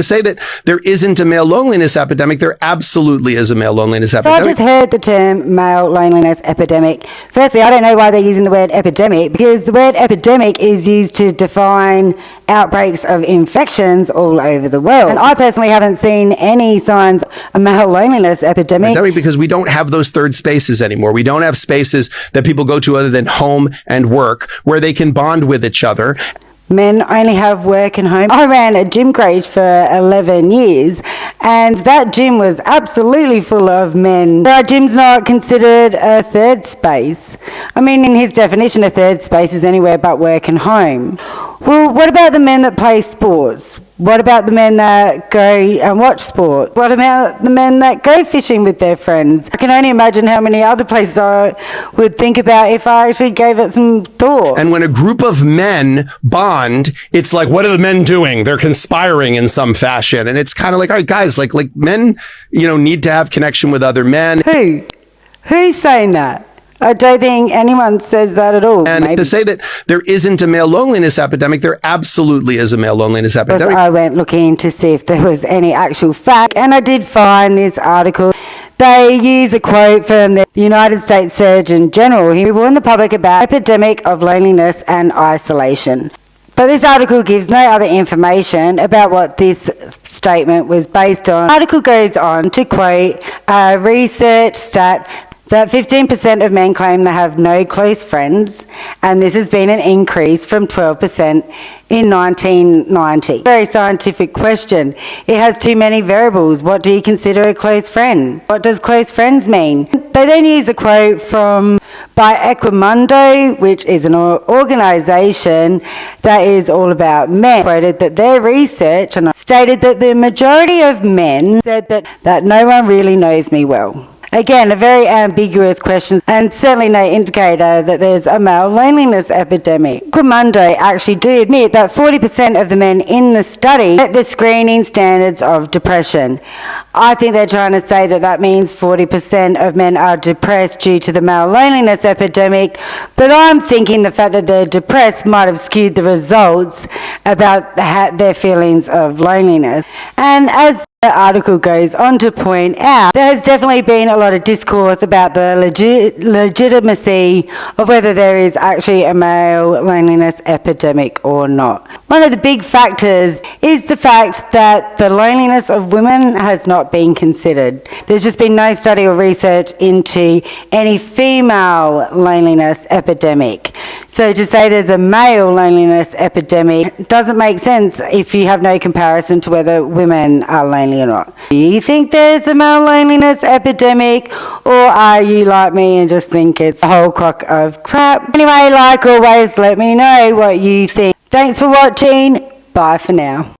To say that there isn't a male loneliness epidemic, there absolutely is a male loneliness epidemic. So I just heard the term male loneliness epidemic. Firstly, I don't know why they're using the word epidemic, because the word epidemic is used to define outbreaks of infections all over the world. And I personally haven't seen any signs of a male loneliness epidemic. Because we don't have those third spaces anymore. We don't have spaces that people go to other than home and work where they can bond with each other. Men only have work and home. I ran a gym crèche for 11 years, and that gym was absolutely full of men. Our gym's not considered a third space. I mean, in his definition, a third space is anywhere but work and home. Well, what about the men that play sports? What about the men that go and watch sport? What about the men that go fishing with their friends? I can only imagine how many other places I would think about if I actually gave it some thought. And when a group of men bond, it's like, what are the men doing? They're conspiring in some fashion. And it's kind of like, all right, guys, like men, need to have connection with other men. Who's saying that? I don't think anyone says that at all. And to say that there isn't a male loneliness epidemic, there absolutely is a male loneliness epidemic. I went looking to see if there was any actual fact, and I did find this article. They use a quote from the United States Surgeon General, who warned the public about epidemic of loneliness and isolation. But this article gives no other information about what this statement was based on. The article goes on to quote a research stat that 15% of men claim they have no close friends, and this has been an increase from 12% in 1990. Very scientific question. It has too many variables. What do you consider a close friend? What does close friends mean? They then use a quote by Equimundo, which is an organisation that is all about men, quoted that their research stated that the majority of men said that no one really knows me well. Again, a very ambiguous question, and certainly no indicator that there's a male loneliness epidemic. Equimundo actually do admit that 40% of the men in the study met the screening standards of depression. I think they're trying to say that means 40% of men are depressed due to the male loneliness epidemic, but I'm thinking the fact that they're depressed might have skewed the results about their feelings of loneliness. And as the article goes on to point out, there has definitely been a lot of discourse about the legitimacy of whether there is actually a male loneliness epidemic or not. One of the big factors is the fact that the loneliness of women has not been considered. There's just been no study or research into any female loneliness epidemic. So to say there's a male loneliness epidemic doesn't make sense if you have no comparison to whether women are lonely or not. Do you think there's a male loneliness epidemic, or are you like me and just think it's a whole crock of crap? Anyway, like always, let me know what you think. Thanks for watching. Bye for now.